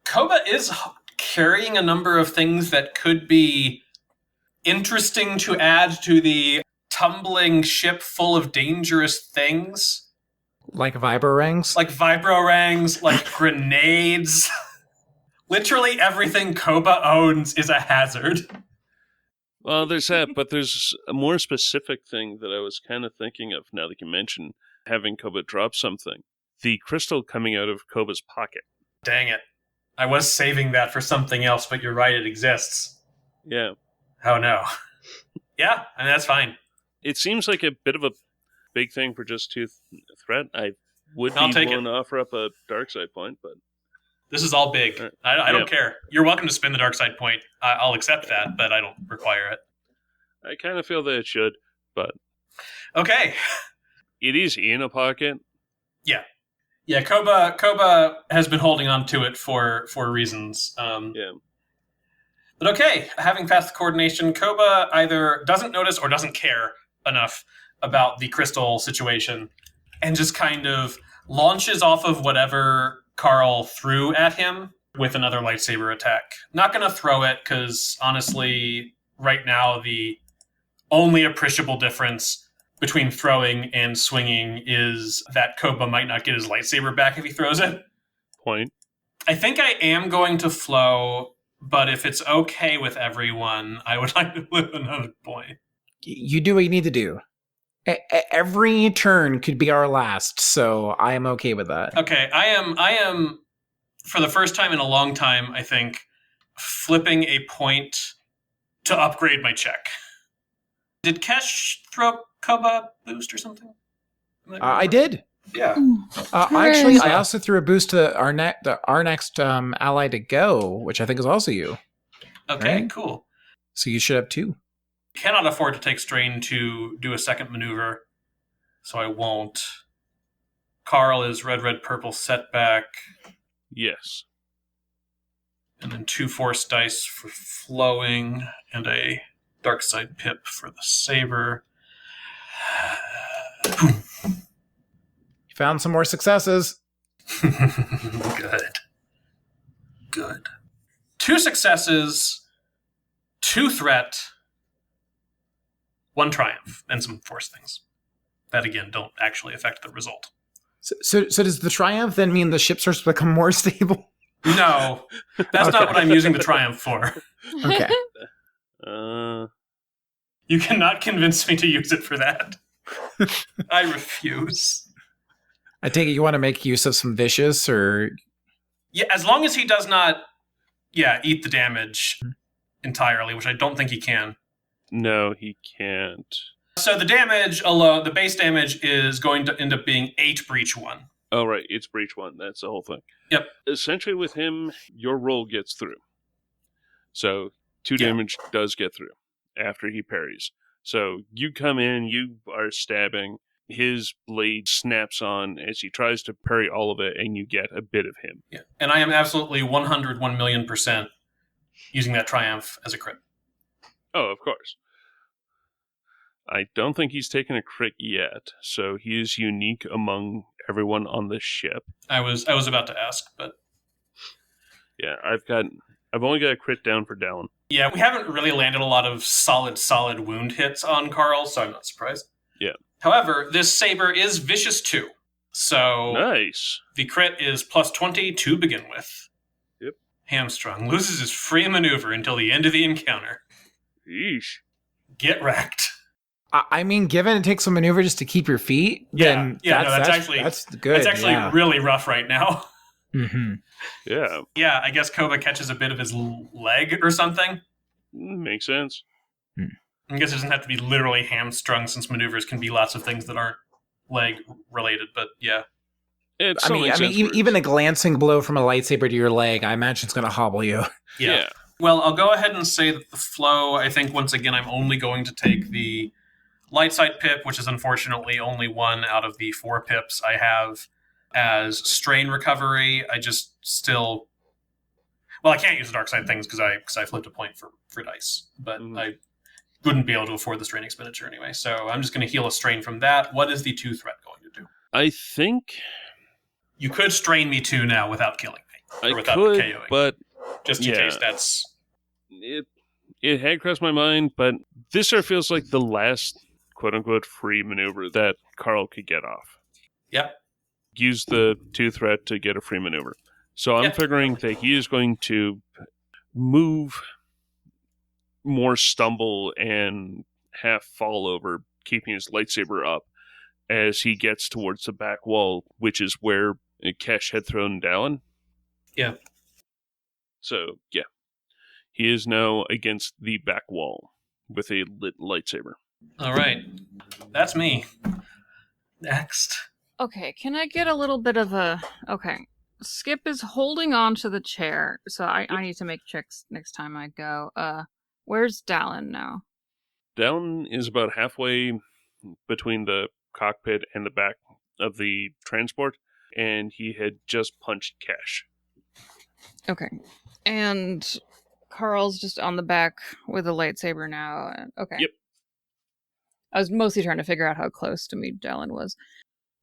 Koba is carrying a number of things that could be interesting to add to the tumbling ship full of dangerous things. Like vibro rings? Like vibro-rangs, like grenades. Literally everything Koba owns is a hazard. Well, there's that, but there's a more specific thing that I was kind of thinking of now that you mentioned having Koba drop something. The crystal coming out of Koba's pocket. Dang it. I was saving that for something else, but you're right, it exists. Yeah. Oh no. Yeah, I mean, that's fine. It seems like a bit of a big thing for just 2 threat. I would I'll be take willing to offer up a dark side point, but... This is all big. I don't care. You're welcome to spend the dark side point. I'll accept that, but I don't require it. I kind of feel that it should, but... Okay. It is in a pocket. Yeah. Yeah, Koba has been holding on to it for reasons. Yeah. But okay, having passed the coordination, Koba either doesn't notice or doesn't care enough about the crystal situation and just kind of launches off of whatever Carl threw at him with another lightsaber attack. Not going to throw it because, honestly, right now the only appreciable difference between throwing and swinging is that Koba might not get his lightsaber back if he throws it. Point. I think I am going to flow, but if it's okay with everyone, I would like to live another point. You do what you need to do. Every turn could be our last, so I am okay with that. Okay, I am, for the first time in a long time, I think, flipping a point to upgrade my check. Did Kesh throw Koba boost or something? I did. Yeah. Actually, I also threw a boost to our next ally to go, which I think is also you. Okay, right? Cool. So you should have 2. Cannot afford to take strain to do a second maneuver, so I won't. Carl is red, purple setback. Yes. And then 2 force dice for flowing, and a dark side pip for the saber. You found some more successes. Good. 2 successes, 2 threat, 1 triumph, and some force things. That, again, don't actually affect the result. So does the triumph then mean the ship starts to become more stable? No, that's not what I'm using the triumph for. Okay. You cannot convince me to use it for that. I refuse. I take it you want to make use of some vicious, or... Yeah, as long as he does not, eat the damage entirely, which I don't think he can. No, he can't. So the damage alone, the base damage is going to end up being 8 breach 1. Oh, right. It's breach 1. That's the whole thing. Yep. Essentially, with him, your roll gets through. So 2 damage does get through after he parries. So you come in, you are stabbing. His blade snaps on as he tries to parry all of it, and you get a bit of him. Yeah. And I am absolutely 101,000,000% using that triumph as a crit. Oh, of course. I don't think he's taken a crit yet, so he is unique among everyone on the ship. I was about to ask, but yeah, I've only got a crit down for Dallin. Yeah, we haven't really landed a lot of solid wound hits on Carl, so I'm not surprised. Yeah. However, this saber is vicious 2, so nice. The crit is plus 20 to begin with. Yep. Hamstrung loses his free maneuver until the end of the encounter. Yeesh. Get wrecked. I mean, given it takes some maneuver just to keep your feet, then that's good. That's actually really rough right now. Mm-hmm. Yeah. Yeah, I guess Koba catches a bit of his leg or something. Makes sense. I guess it doesn't have to be literally hamstrung, since maneuvers can be lots of things that aren't leg related, but yeah. I mean, even a glancing blow from a lightsaber to your leg, I imagine it's going to hobble you. Yeah. Well, I'll go ahead and say that the flow, I think, once again, I'm only going to take the light side pip, which is unfortunately only 1 out of the 4 pips I have as strain recovery. I just still... Well, I can't use the dark side things because I flipped a point for dice, but I wouldn't be able to afford the strain expenditure anyway, so I'm just going to heal a strain from that. What is the 2 threat going to do? I think... You could strain me 2 now without killing me. Or without could, KOing. But... Just in case that's... It had crossed my mind, but this sort of feels like the last quote-unquote free maneuver that Carl could get off. Yep. Use the 2 threat to get a free maneuver. So I'm figuring that he is going to move, more stumble, and half fall over, keeping his lightsaber up as he gets towards the back wall, which is where Kesh had thrown Dallin. Yeah. So, yeah. He is now against the back wall with a lit lightsaber. All right. That's me. Next. Okay, can I get a little bit of a... Okay. Skipp is holding on to the chair, so I need to make checks next time I go. Where's Dallin now? Dallin is about halfway between the cockpit and the back of the transport, and he had just punched Cash. Okay. And Carl's just on the back with a lightsaber now. Okay. Yep. I was mostly trying to figure out how close to me Dallin was.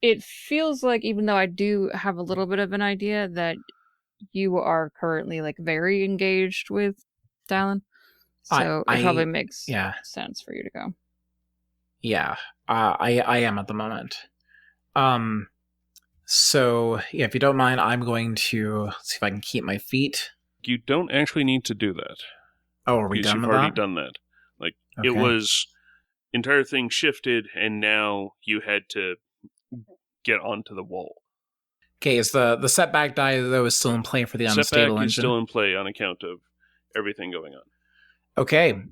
It feels like, even though I do have a little bit of an idea, that you are currently like very engaged with Dallin. So it probably makes sense for you to go. Yeah, I am at the moment. So, yeah, if you don't mind, I'm going to see if I can keep my feet. You don't actually need to do that. Oh, are we done with that? You've already done that. Like, okay. It was, entire thing shifted, and now you had to get onto the wall. Okay, is the setback die, though, is still in play for the unstable engine? Setback is still in play on account of everything going on. Okay,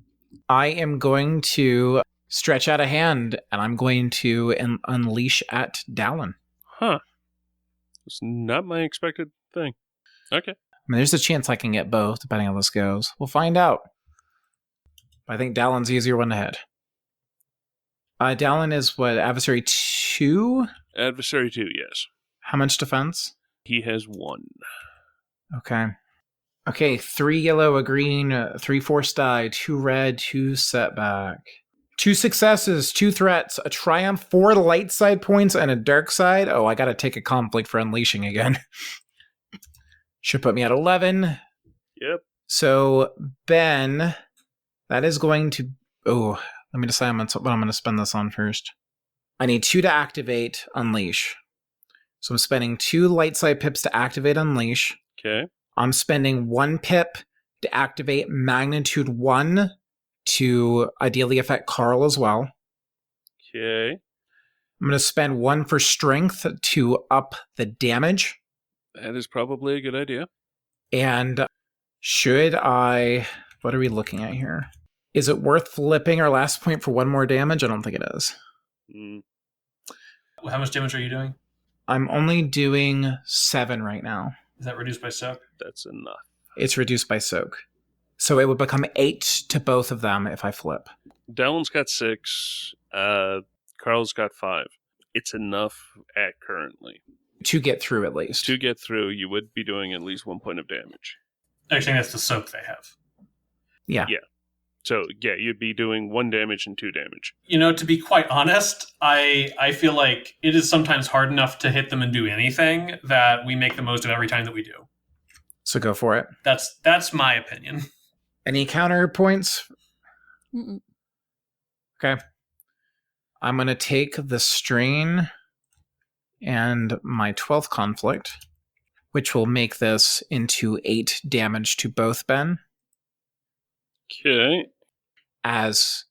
I am going to stretch out a hand, and I'm going to unleash at Dallin. Huh. It's not my expected thing. Okay. I mean, there's a chance I can get both, depending on how this goes. We'll find out. But I think Dallin's the easier one to hit. Dallin is what, adversary 2? Adversary 2, yes. How much defense? He has 1. Okay. Okay, 3 yellow, a green, 3 force die, 2 red, 2 setback. 2 successes, 2 threats, a triumph, 4 light side points, and a dark side. Oh, I gotta take a conflict for unleashing again. Should put me at 11. Yep. So, Ben, that is going to... Oh, let me decide what I'm going to spend this on first. I need 2 to activate Unleash. So I'm spending 2 light side pips to activate Unleash. Okay. I'm spending 1 pip to activate Magnitude 1 to ideally affect Carl as well. Okay. I'm going to spend 1 for Strength to up the damage. That is probably a good idea. And should I... What are we looking at here? Is it worth flipping our last point for 1 more damage? I don't think it is. How much damage are you doing? I'm only doing 7 right now. Is that reduced by soak? That's enough. It's reduced by soak. So it would become 8 to both of them if I flip. Dallin's got 6. Carl's got 5. It's enough at currently. To get through, at least. To get through, you would be doing at least 1 point of damage. I think that's the soak they have. Yeah. Yeah. So, yeah, you'd be doing 1 damage and 2 damage. You know, to be quite honest, I feel like it is sometimes hard enough to hit them and do anything that we make the most of every time that we do. So go for it. That's my opinion. Any counterpoints? Mm-mm. Okay. I'm going to take the strain and my 12th conflict, which will make this into 8 damage to both Ben. Okay. As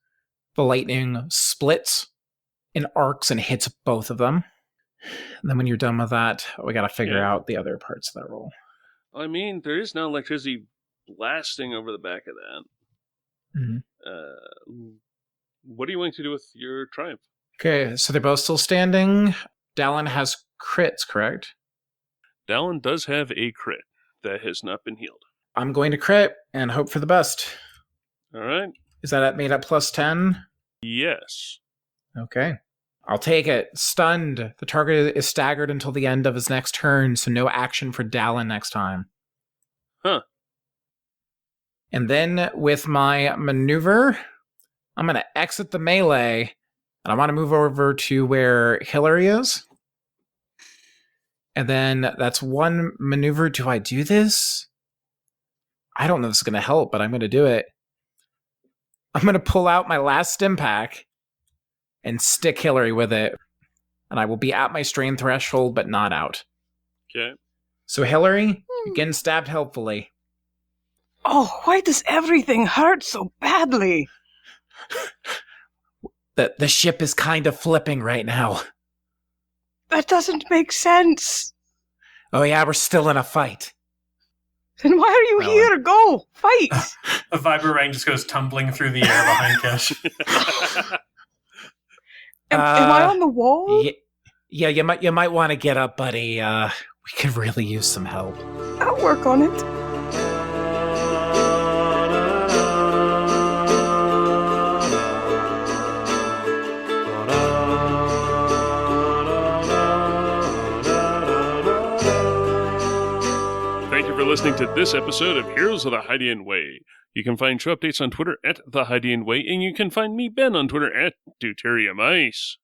the lightning splits in arcs and hits both of them. And then when you're done with that, we got to figure out the other parts of that roll. I mean, there is no electricity blasting over the back of that. Mm-hmm. What are you going to do with your triumph? Okay, so they're both still standing. Dallin has crits, correct? Dallin does have a crit that has not been healed. I'm going to crit and hope for the best. All right. Is that made at plus 10? Yes. Okay. I'll take it. Stunned. The target is staggered until the end of his next turn, so no action for Dallin next time. Huh. And then with my maneuver, I'm going to exit the melee, and I want to move over to where Hillary is. And then that's 1 maneuver. Do I do this? I don't know if this is going to help, but I'm going to do it. I'm going to pull out my last stim pack and stick Hillary with it. And I will be at my strain threshold, but not out. Okay. So Hillary, you're getting stabbed helpfully. Oh, why does everything hurt so badly? The ship is kind of flipping right now. That doesn't make sense. Oh yeah, we're still in a fight. Then why are you here? Go! Fight! A Vibrang just goes tumbling through the air behind Kesh. Am I on the wall? Yeah, you might want to get up, buddy. We could really use some help. I'll work on it. Thank you for listening to this episode of Heroes of the Hydian Way. You can find show updates on Twitter at The Hydian Way, and you can find me, Ben, on Twitter at Deuterium Ice.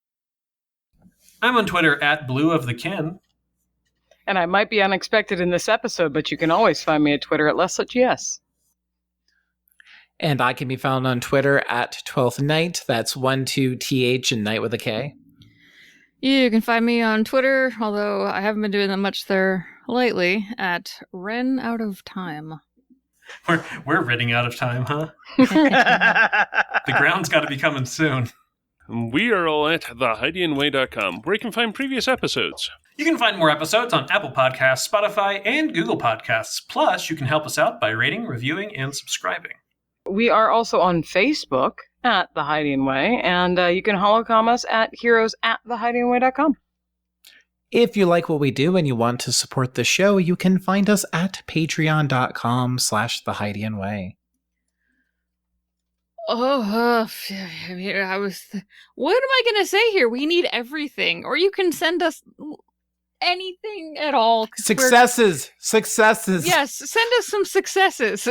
I'm on Twitter at Blue of the Ken. And I might be unexpected in this episode, but you can always find me at Twitter at LessSuchYes. And I can be found on Twitter at 12th Night. That's 12th and Night with a K. You can find me on Twitter, although I haven't been doing that much there lately, at Ren Out of Time. We're running out of time, huh? The ground's got to be coming soon. We are all at thehydianway.com, where you can find previous episodes. You can find more episodes on Apple Podcasts, Spotify, and Google Podcasts. Plus, you can help us out by rating, reviewing, and subscribing. We are also on Facebook at The Hydian Way, and you can holocom us at heroes@thehydianway.com. If you like what we do and you want to support the show, you can find us at patreon.com/thehydianway. Oh, I was. What am I going to say here? We need everything. Or you can send us anything at all. Successes! Yes, send us some successes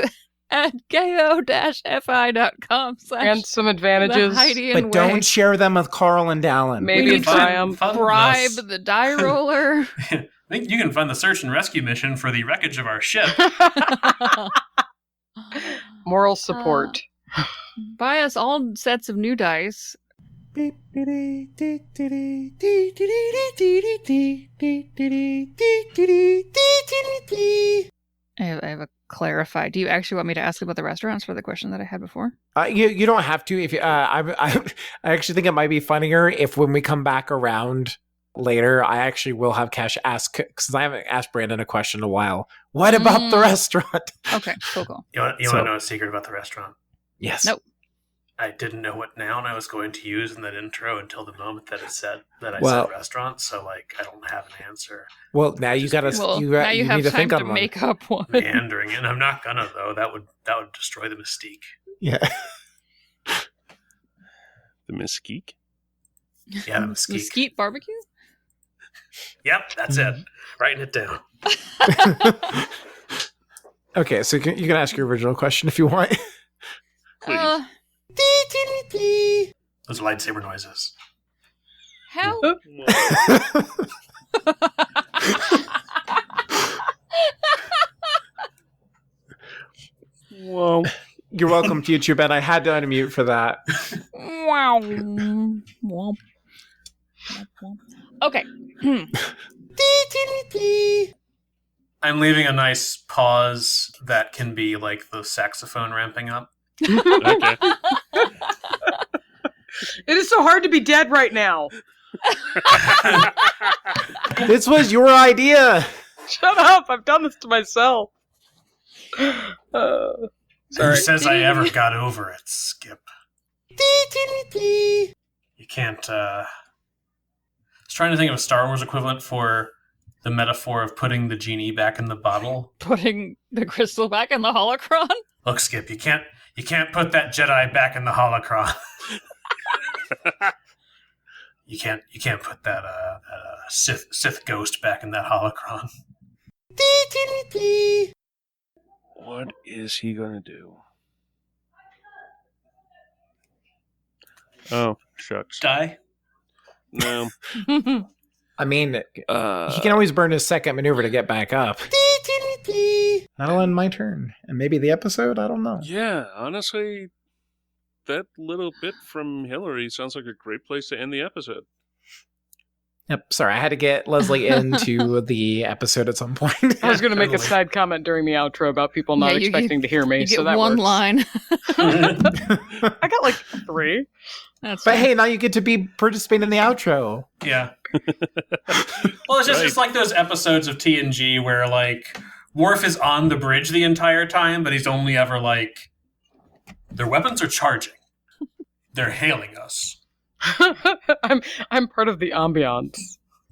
at ko-fi.com/ And some advantages. But don't share them with Carl and Dallin. Maybe need buy them. bribe the die roller. I think you can fund the search and rescue mission for the wreckage of our ship. Moral support. Buy us all sets of new dice. I have a clarify. Do you actually want me to ask about the restaurants for the question that I had before? You don't have to. If you, I actually think it might be funnier if when we come back around later, I actually will have Cash ask, because I haven't asked Brandon a question in a while. What about the restaurant? Okay, cool. You want to know a secret about the restaurant? Yes. Nope. I didn't know what noun I was going to use in that intro until the moment that I said restaurant. So, I don't have an answer. Well, now you got to. Now you have need to time think to on one. make up one. Meandering, and I'm not gonna though. That would destroy the mystique. Yeah. The Mesquite? Yeah, the mystique. Mesquite barbecue? Yep, that's it. Writing it down. Okay, so you can ask your original question if you want. Please. Those are lightsaber noises. How? Well, You're welcome, future Ben. I had to unmute for that. Wow. Okay. I'm leaving a nice pause that can be like the saxophone ramping up. okay. It is so hard to be dead right now. This was your idea. Shut up. I've done this to myself. Who Sorry. says I ever got over it, Skipp? You can't, I was trying to think of a Star Wars equivalent for the metaphor of putting the genie back in the bottle. Putting the crystal back in the holocron? Look, Skipp, you can't put that Jedi back in the holocron. You can't put that Sith ghost back in that holocron. What is he gonna do? Oh, shucks. Die? No. I mean, he can always burn his second maneuver to get back up. That'll end my turn. And maybe the episode? I don't know. Yeah, honestly, that little bit from Hillary sounds like a great place to end the episode. Yep, sorry, I had to get Leslie into the episode at some point. I was going to make a Totally. side comment during the outro about people not expecting to hear me, You get so that one works. line. I got like 3. That's But fine. hey, now you get to be participating in the outro. Yeah. Well, it's like those episodes of TNG where like Worf is on the bridge the entire time, but he's only ever like, their weapons are charging. They're hailing us. I'm part of the ambiance.